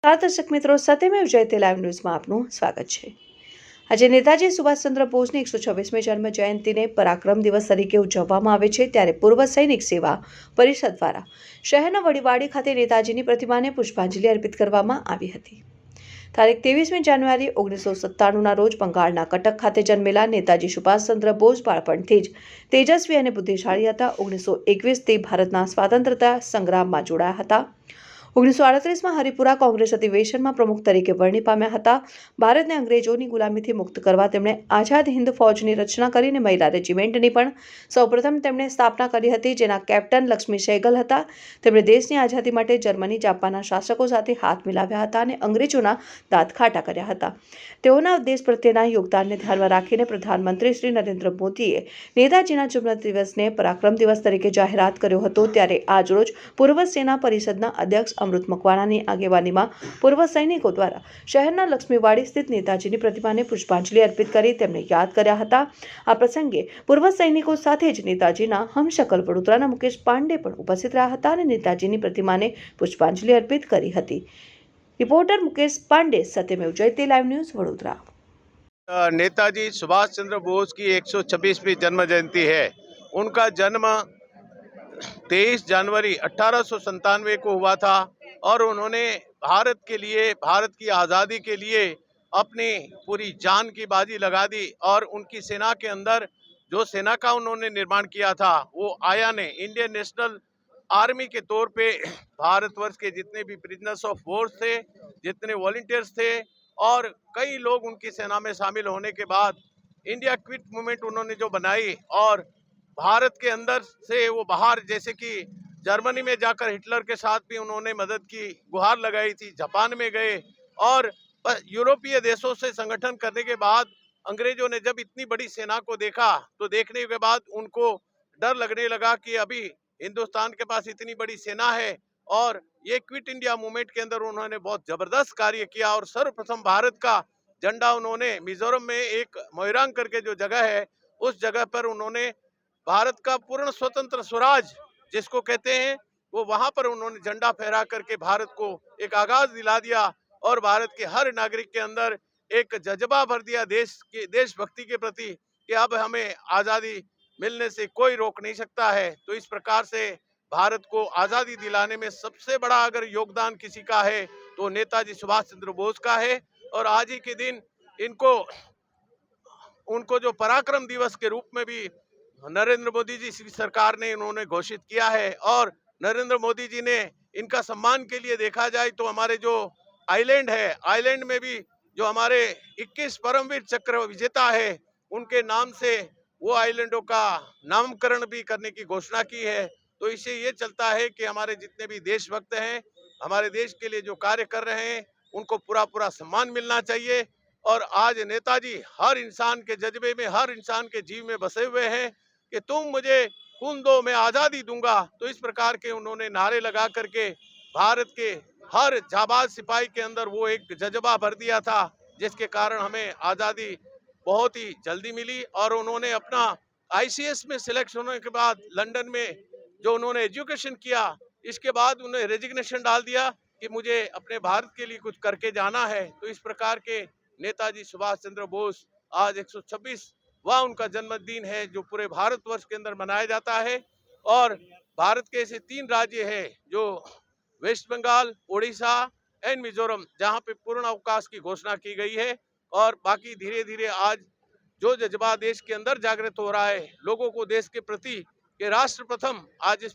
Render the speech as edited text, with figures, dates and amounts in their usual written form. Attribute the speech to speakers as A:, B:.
A: દર્શક મિત્રો, સત્યમેવ જયતે લાઈવ ન્યૂઝમાં આપનું સ્વાગત છે। આજે નેતાજી સુભાષચંદ્ર બોઝની 126મી જન્મ જયંતિને પરાક્રમ દિવસ તરીકે ઉજવવામાં આવે છે, ત્યારે પૂર્વ સૈનિક સેવા પરિષદ દ્વારા શહેરના વડીવાડી ખાતે નેતાજીની પ્રતિમાને પુષ્પાંજલિ અર્પિત કરવામાં આવી હતી। તારીખ 23મી જાન્યુઆરી 1997ના રોજ બંગાળના કટક ખાતે જન્મેલા નેતાજી સુભાષચંદ્ર બોઝ બાળપણથી જ તેજસ્વી અને બુદ્ધિશાળી હતા। 1921થી ભારતના સ્વાતંત્ર્યતા સંગ્રામમાં જોડાયા હતા। 1938માં હરિપુરા કોંગ્રેસ અધિવેશનમાં પ્રમુખ તરીકે વરણી પામ્યા હતા। ભારતને અંગ્રેજોની ગુલામીથી મુક્ત કરવા તેમણે આઝાદ હિન્દ ફૌજની રચના કરીને મહિલા રેજિમેન્ટની પણ સૌપ્રથમ તેમણે સ્થાપના કરી હતી, જેના કેપ્ટન લક્ષ્મી સહેગલ હતા। તેમણે દેશની આઝાદી માટે જર્મની, જાપાનના શાસકો સાથે હાથ મિલાવ્યા હતા અને અંગ્રેજોના દાંત ખાટા કર્યા હતા। તેઓના દેશ પ્રત્યેના યોગદાનને ધ્યાનમાં રાખીને પ્રધાનમંત્રી શ્રી નરેન્દ્ર મોદીએ નેતાજીના જન્મદિવસને પરાક્રમ દિવસ તરીકે જાહેરાત કર્યો હતો। ત્યારે આજરોજ પૂર્વ સેના પરિષદના અધ્યક્ષ અમૃત મકવાણાની આગેવાનીમાં પૂર્વ સૈનિકો દ્વારા શહેરના લક્ષ્મીવાડી સ્થિત નેતાજીની પ્રતિમાને પુષ્પાંજલિ અર્પિત કરી તેમને યાદ કર્યા હતા। આ પ્રસંગે પૂર્વ સૈનિકો સાથે જ નેતાજીના હમશકલ વડોદરાના મુકેશ પાંડે પણ ઉપસ્થિત રહ્યા હતા અને નેતાજીની પ્રતિમાને પુષ્પાંજલિ અર્પિત કરી હતી। रिपोर्टर मुकेश पांडे, सत्यमेव जयते लाइव न्यूज, वडोदरा।
B: नेताजी सुभाष चंद्र बोस की 126वीं जन्म जयंती है। उनका जन्म 23 जनवरी 1897 को हुआ था और उन्होंने भारत के लिए, भारत की आज़ादी के लिए अपनी पूरी जान की बाजी लगा दी और उनकी सेना के अंदर जो सेना का उन्होंने निर्माण किया था वो आया ने इंडियन नेशनल आर्मी के तौर पे भारतवर्ष के जितने भी प्रिजनर्स ऑफ वॉर थे, जितने वॉलंटियर्स थे और कई लोग उनकी सेना में शामिल होने के बाद इंडिया क्विट मूवमेंट उन्होंने जो बनाई और भारत के अंदर से वो बाहर, जैसे कि जर्मनी में जाकर हिटलर के साथ भी उन्होंने मदद की, गुहार लगाई थी, जापान में गए और यूरोपीय देशों से संगठन करने के बाद अंग्रेजों ने जब इतनी बड़ी सेना को देखा तो देखने के बाद उनको डर लगने लगा कि अभी हिंदुस्तान के पास इतनी बड़ी सेना है और ये क्विट इंडिया मूवमेंट के अंदर उन्होंने बहुत जबरदस्त कार्य किया और सर्वप्रथम भारत का झंडा उन्होंने मिजोरम में एक मोइरांग करके जो जगह है उस जगह पर उन्होंने भारत का पूर्ण स्वतंत्र स्वराज जिसको कहते हैं वो वहां पर उन्होंने झंडा फहरा करके भारत को एक आगाज दिला दिया और भारत के हर नागरिक के अंदर एक जज्बा भर दिया देशभक्ति के प्रति कि अब हमें आज़ादी मिलने से कोई रोक नहीं सकता है। तो इस प्रकार से भारत को आज़ादी दिलाने में सबसे बड़ा अगर योगदान किसी का है तो नेताजी सुभाष चंद्र बोस का है और आज ही के दिन उनको जो पराक्रम दिवस के रूप में भी नरेंद्र मोदी जी की सरकार ने उन्होंने घोषित किया है और नरेंद्र मोदी जी ने इनका सम्मान के लिए देखा जाए तो हमारे जो आइलैंड है, आइलैंड में भी जो हमारे 21 परमवीर चक्र विजेता है उनके नाम से वो आइलैंडों का नामकरण भी करने की घोषणा की है। तो इससे ये चलता है कि हमारे जितने भी देशभक्त हैं, हमारे देश के लिए जो कार्य कर रहे हैं उनको पूरा पूरा सम्मान मिलना चाहिए। और आज नेताजी हर इंसान के जज्बे में, हर इंसान के जीव में बसे हुए हैं कि तुम मुझे खून दो मैं आज़ादी दूंगा। तो इस प्रकार के उन्होंने नारे लगा करके भारत के हर जाबाज सिपाही के अंदर वो एक जज्बा भर दिया था जिसके कारण हमें आज़ादी बहुत ही जल्दी मिली। और उन्होंने अपना आईसीएस में सिलेक्ट होने के बाद लंदन में जो उन्होंने एजुकेशन किया, इसके बाद उन्हें रेजिग्नेशन डाल दिया कि मुझे अपने भारत के लिए कुछ करके जाना है। तो इस प्रकार के नेताजी सुभाष चंद्र बोस आज 126वां उनका जन्मदिन है जो पूरे भारतवर्ष के अंदर मनाया जाता है। और भारत के ऐसे 3 राज्य हैं जो वेस्ट बंगाल, उड़ीसा एंड मिजोरम, जहां पे पूर्ण अवकाश की घोषणा की गई है और बाकी धीरे धीरे आज जो जज्बा देश के अंदर जागृत हो रहा है लोगों को देश के प्रति कि राष्ट्र प्रथम, आज इस